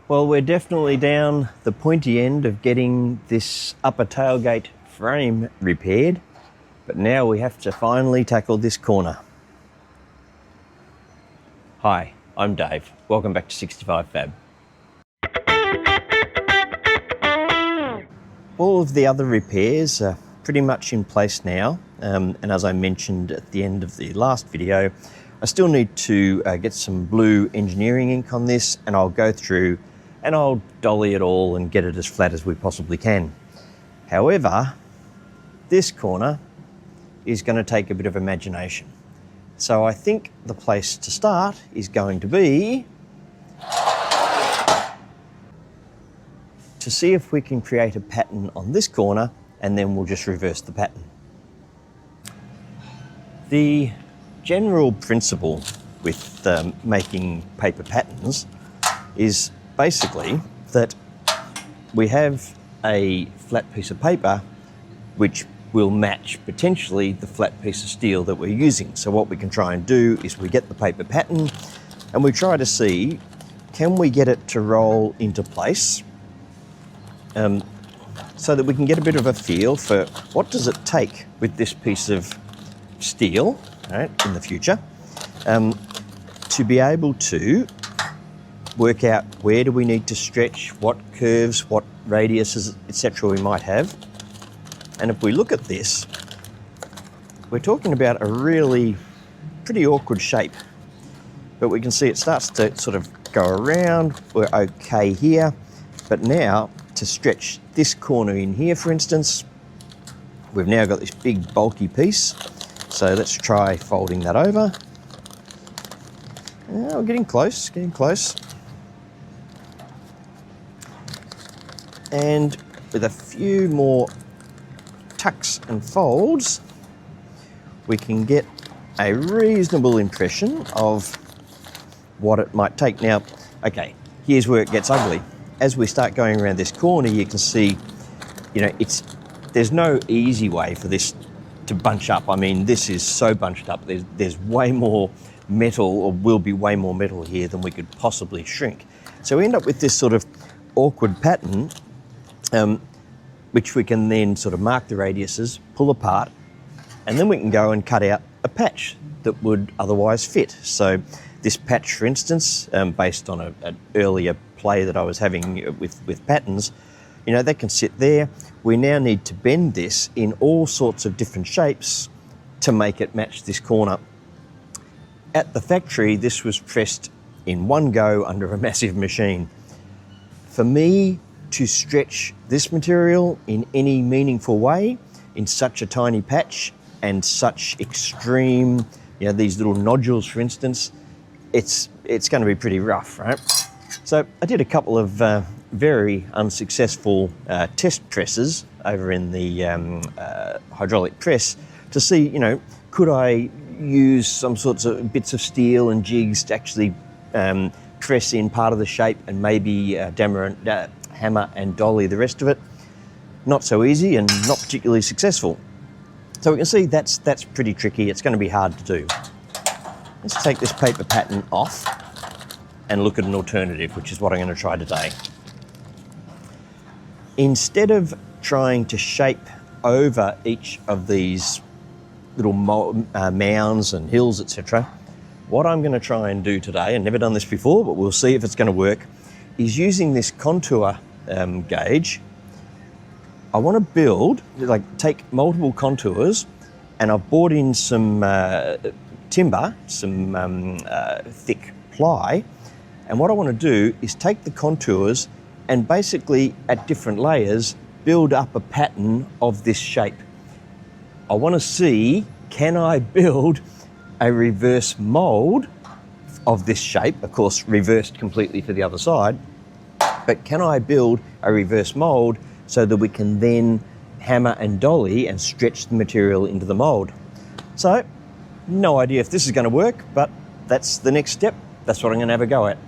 Well, we're definitely down the pointy end of getting this upper tailgate frame repaired, but now we have to finally tackle this corner. Hi, I'm Dave. Welcome back to 65 Fab. All of the other repairs are pretty much in place now, and as I mentioned at the end of the last video, I still need to get some blue engineering ink on this, and I'll go through and I'll dolly it all and get it as flat as we possibly can. However, this corner is going to take a bit of imagination. So I think the place to start is going to be to see if we can create a pattern on this corner, and then we'll just reverse the pattern. The general principle with making paper patterns is basically that we have a flat piece of paper which will match potentially the flat piece of steel that we're using. So what we can try and do is we get the paper pattern and we try to see, can we get it to roll into place so that we can get a bit of a feel for what does it take with this piece of steel, right, in the future, to be able to work out where do we need to stretch, what curves, what radiuses, etc. we might have. And if we look at this, we're talking about a really pretty awkward shape. But we can see it starts to sort of go around. We're okay here. But now, to stretch this corner in here, for instance, we've now got this big bulky piece. So let's try folding that over. We're getting close, getting close. And with a few more tucks and folds, we can get a reasonable impression of what it might take. Now, okay, here's where it gets ugly. As we start going around this corner, you can see, you know, there's no easy way for this to bunch up. I mean, this is so bunched up. There's way more metal, or will be way more metal here than we could possibly shrink. So we end up with this sort of awkward pattern, which we can then sort of mark the radiuses, pull apart, and then we can go and cut out a patch that would otherwise fit. So this patch, for instance, based on an earlier play that I was having with patterns, you know, they can sit there. We now need to bend this in all sorts of different shapes to make it match this corner. At the factory, this was pressed in one go under a massive machine. For me to stretch this material in any meaningful way, in such a tiny patch and such extreme, you know, these little nodules, for instance, it's going to be pretty rough, right? So I did a couple of very unsuccessful test presses over in the hydraulic press to see, you know, could I use some sorts of bits of steel and jigs to actually press in part of the shape and maybe hammer and dolly the rest of it. Not so easy and not particularly successful. So we can see that's pretty tricky. It's going to be hard to do. Let's take this paper pattern off and look at an alternative, which is what I'm going to try today. Instead of trying to shape over each of these little mounds and hills, etc., what I'm going to try and do today, and never done this before, but we'll see if it's going to work, is using this contour gauge. I want to build, take multiple contours, and I've bought in some timber, some thick ply, and what I want to do is take the contours and basically at different layers build up a pattern of this shape. I want to see, can I build a reverse mould of this shape, of course reversed completely for the other side, but can I build a reverse mould so that we can then hammer and dolly and stretch the material into the mould? So, no idea if this is going to work, but that's the next step. That's what I'm going to have a go at.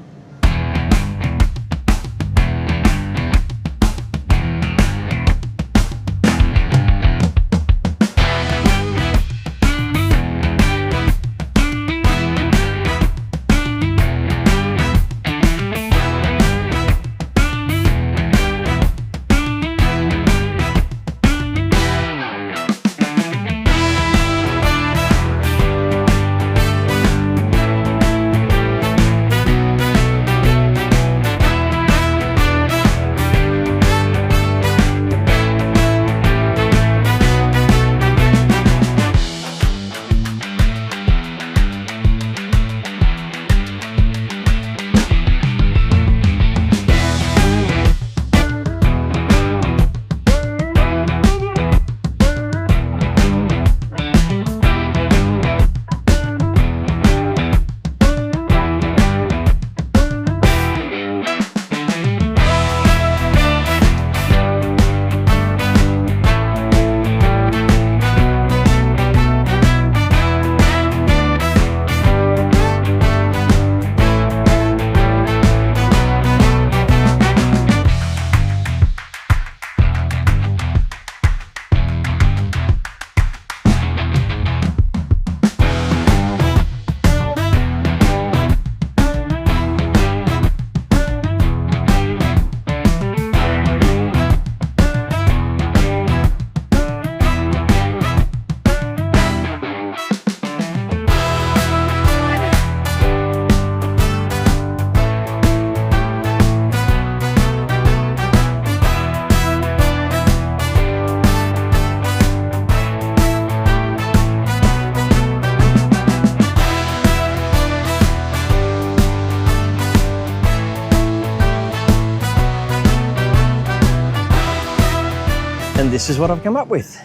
And this is what I've come up with.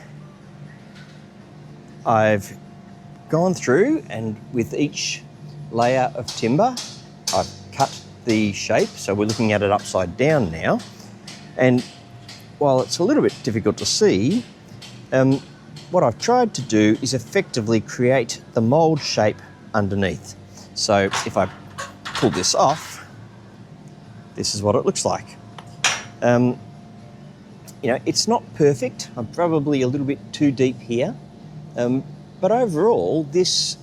I've gone through and with each layer of timber, I've cut the shape, so we're looking at it upside down now. And while it's a little bit difficult to see, what I've tried to do is effectively create the mould shape underneath. So if I pull this off, this is what it looks like. You know, it's not perfect. I'm probably a little bit too deep here. But overall, this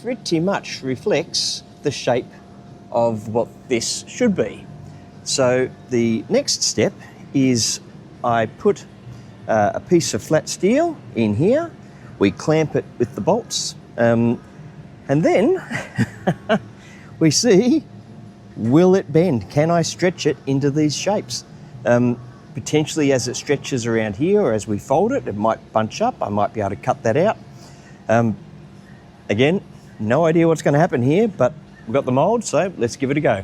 pretty much reflects the shape of what this should be. So the next step is I put a piece of flat steel in here, we clamp it with the bolts, and then we see, will it bend? Can I stretch it into these shapes? Potentially as it stretches around here or as we fold it, it might bunch up. I might be able to cut that out. Again, no idea what's going to happen here, but we've got the mould, so let's give it a go.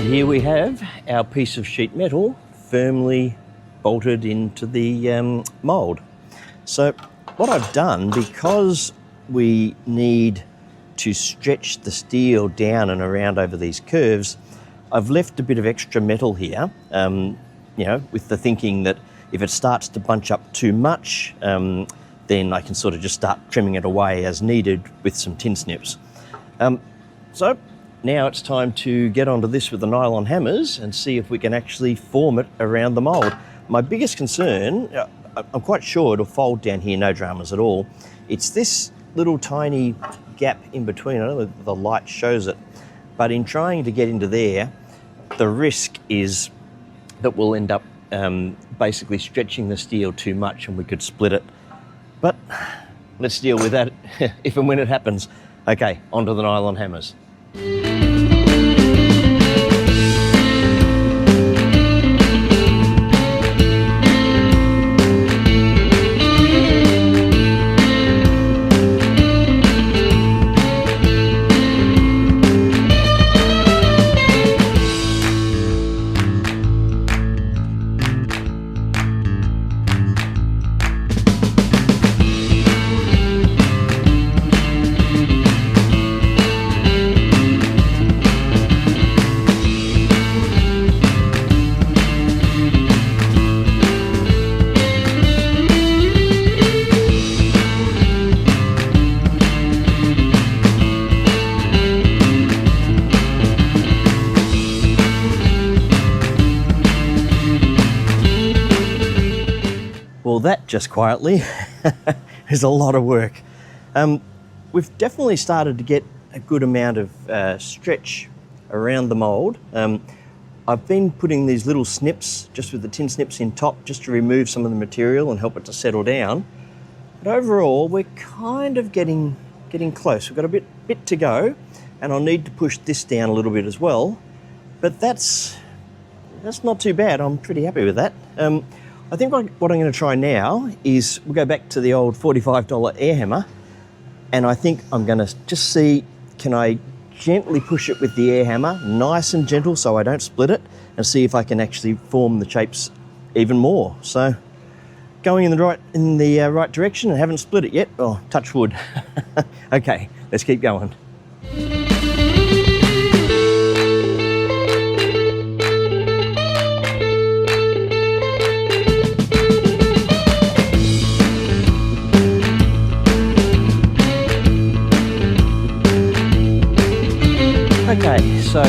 Here we have our piece of sheet metal firmly bolted into the mould. So what I've done, because we need to stretch the steel down and around over these curves, I've left a bit of extra metal here, you know, with the thinking that if it starts to bunch up too much, then I can sort of just start trimming it away as needed with some tin snips. So now it's time to get onto this with the nylon hammers and see if we can actually form it around the mould. My biggest concern, I'm quite sure it'll fold down here, no dramas at all. It's this little tiny gap in between. I don't know if the light shows it, but in trying to get into there, the risk is that we'll end up basically stretching the steel too much and we could split it. But let's deal with that if and when it happens. Okay, onto the nylon hammers. Well, that just quietly is a lot of work. We've definitely started to get a good amount of stretch around the mould. I've been putting these little snips, just with the tin snips in top, just to remove some of the material and help it to settle down. But overall, we're kind of getting close. We've got a bit to go, and I'll need to push this down a little bit as well. But that's not too bad. I'm pretty happy with that. I think what I'm going to try now is we'll go back to the old $45 air hammer, and I think I'm going to just see, can I gently push it with the air hammer, nice and gentle so I don't split it, and see if I can actually form the shapes even more. So going in the right direction and haven't split it yet. Oh, touch wood. Okay, let's keep going. Okay, so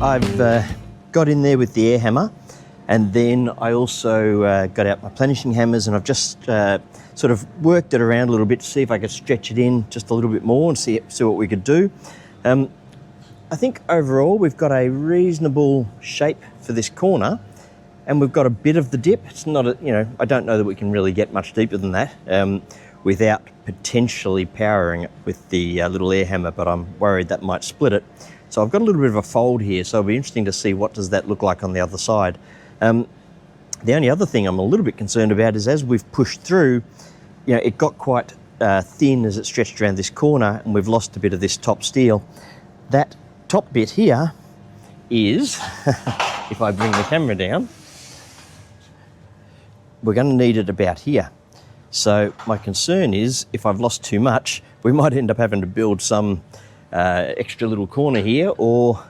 I've got in there with the air hammer, and then I also got out my planishing hammers, and I've just sort of worked it around a little bit to see if I could stretch it in just a little bit more and see what we could do. I think overall we've got a reasonable shape for this corner, and we've got a bit of the dip. It's not I don't know that we can really get much deeper than that without potentially powering it with the little air hammer, but I'm worried that might split it. So I've got a little bit of a fold here, so it'll be interesting to see what does that look like on the other side. The only other thing I'm a little bit concerned about is as we've pushed through, it got quite thin as it stretched around this corner, and we've lost a bit of this top steel. That top bit here is, if I bring the camera down, we're going to need it about here. So my concern is if I've lost too much, we might end up having to build some extra little corner here, or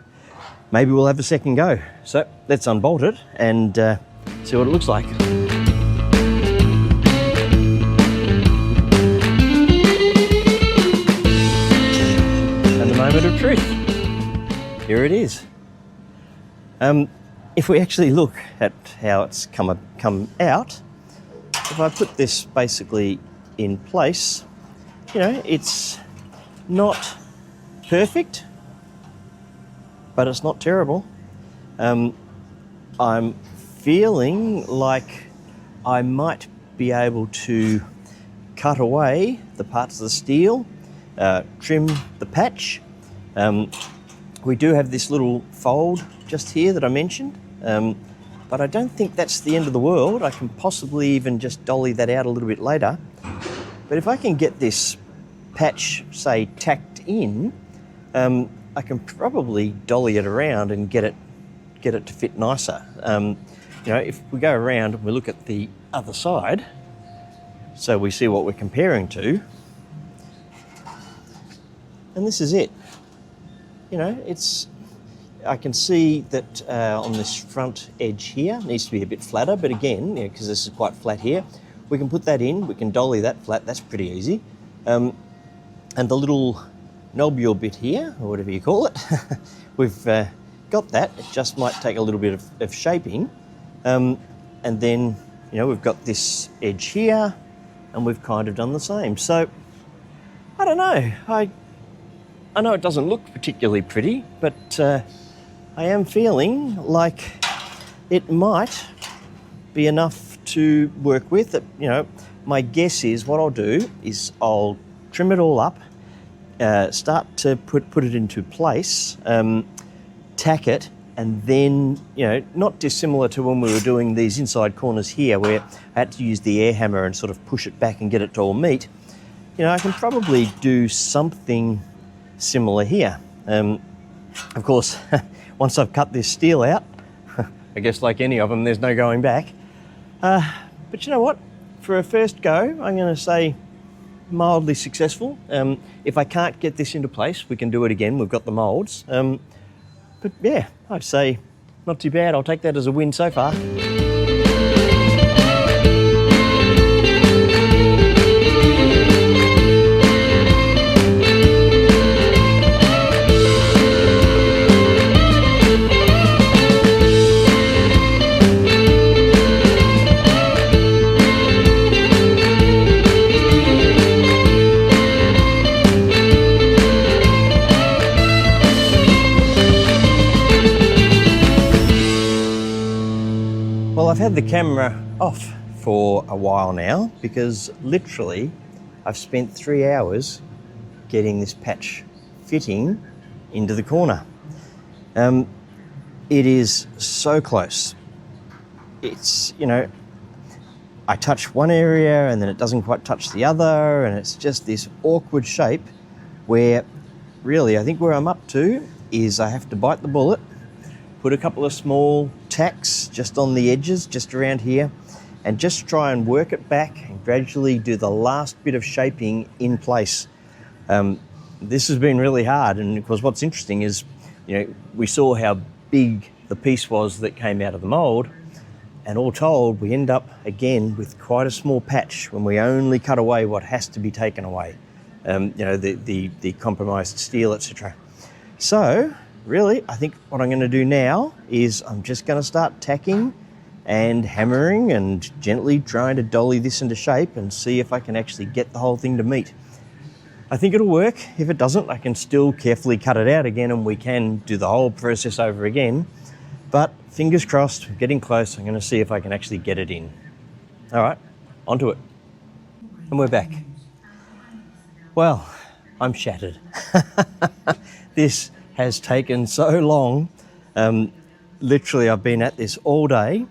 maybe we'll have a second go. So let's unbolt it and see what it looks like. And the moment of truth. Here it is. If we actually look at how it's come out, if I put this basically in place, it's not perfect, but it's not terrible. I'm feeling like I might be able to cut away the parts of the steel, trim the patch. We do have this little fold just here that I mentioned, but I don't think that's the end of the world. I can possibly even just dolly that out a little bit later. But if I can get this patch, say, tacked in, I can probably dolly it around and get it to fit nicer. If we go around and we look at the other side, so we see what we're comparing to, and this is it. I can see that on this front edge here, needs to be a bit flatter, but again, because this is quite flat here, we can put that in, we can dolly that flat, that's pretty easy. And the little nobule bit here, or whatever you call it, we've got that. It just might take a little bit of shaping. And then, we've got this edge here, and we've kind of done the same. So, I don't know. I know it doesn't look particularly pretty, but I am feeling like it might be enough to work with. My guess is what I'll do is I'll trim it all up, start to put it into place, tack it, and then, not dissimilar to when we were doing these inside corners here where I had to use the air hammer and sort of push it back and get it to all meet. I can probably do something similar here. Of course, once I've cut this steel out, I guess like any of them, there's no going back. But you know what? For a first go, I'm going to say mildly successful. If I can't get this into place, we can do it again. We've got the moulds. But yeah, I'd say not too bad. I'll take that as a win so far. Well, I've had the camera off for a while now because literally I've spent 3 hours getting this patch fitting into the corner. It is so close. It's, I touch one area and then it doesn't quite touch the other, and it's just this awkward shape where really I think where I'm up to is I have to bite the bullet, put a couple of small tacks just on the edges, just around here, and just try and work it back and gradually do the last bit of shaping in place. This has been really hard, and of course what's interesting is, we saw how big the piece was that came out of the mould, and all told, we end up again with quite a small patch when we only cut away what has to be taken away, the compromised steel, etc. So, really, I think what I'm going to do now is I'm just going to start tacking and hammering and gently trying to dolly this into shape and see if I can actually get the whole thing to meet. I think it'll work. If it doesn't, I can still carefully cut it out again and we can do the whole process over again. But fingers crossed, we're getting close. I'm going to see if I can actually get it in. All right, onto it. And we're back. Well, I'm shattered. This has taken so long. Literally, I've been at this all day,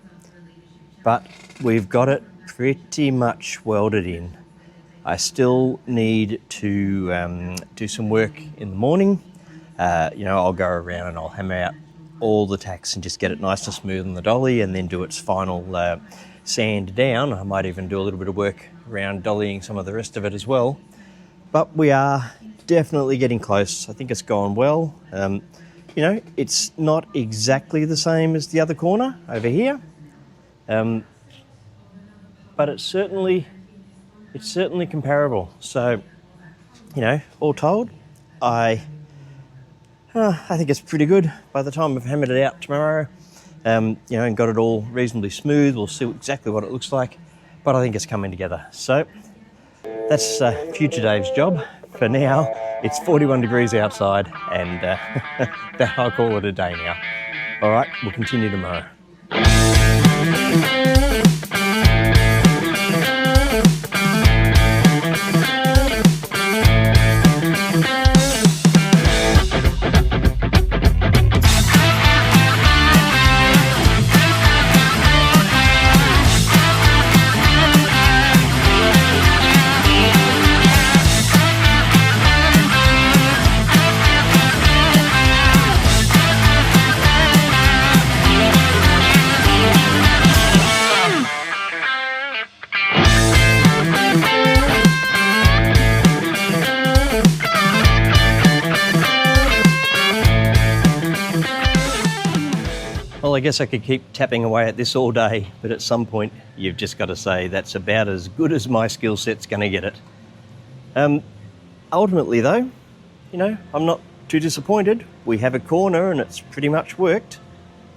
but we've got it pretty much welded in. I still need to do some work in the morning. I'll go around and I'll hammer out all the tacks and just get it nice and smooth on the dolly and then do its final sand down. I might even do a little bit of work around dollying some of the rest of it as well. But we are definitely getting close. I think it's gone well. It's not exactly the same as the other corner over here, but it's certainly comparable. So, all told, I think it's pretty good. By the time I've hammered it out tomorrow, and got it all reasonably smooth, we'll see exactly what it looks like. But I think it's coming together. So that's future Dave's job. For now, it's 41 degrees outside, and I'll call it a day now. All right, we'll continue tomorrow. Well, I guess I could keep tapping away at this all day, but at some point you've just got to say that's about as good as my skill set's going to get it. Ultimately though, I'm not too disappointed. We have a corner and it's pretty much worked,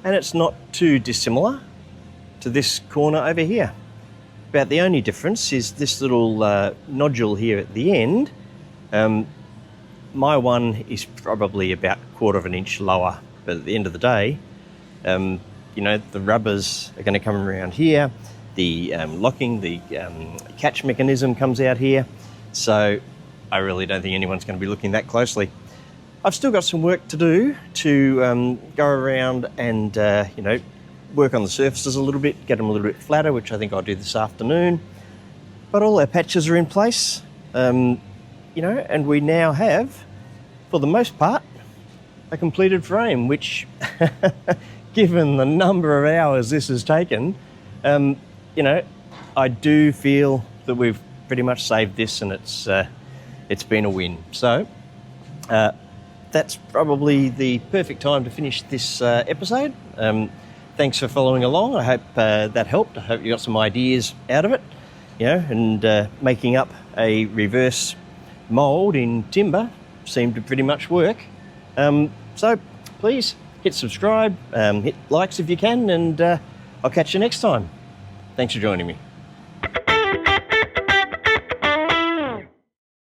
and it's not too dissimilar to this corner over here. About the only difference is this little nodule here at the end. My one is probably about 1/4 of an inch lower, but at the end of the day, the rubbers are going to come around here, the locking, the catch mechanism comes out here, so I really don't think anyone's going to be looking that closely. I've still got some work to do to go around and work on the surfaces a little bit, get them a little bit flatter, which I think I'll do this afternoon. But all our patches are in place, and we now have, for the most part, a completed frame, which given the number of hours this has taken, I do feel that we've pretty much saved this, and it's been a win. So that's probably the perfect time to finish this episode. Thanks for following along. I hope that helped. I hope you got some ideas out of it, and making up a reverse mould in timber seemed to pretty much work. So please hit subscribe, hit likes if you can, and I'll catch you next time. Thanks for joining me.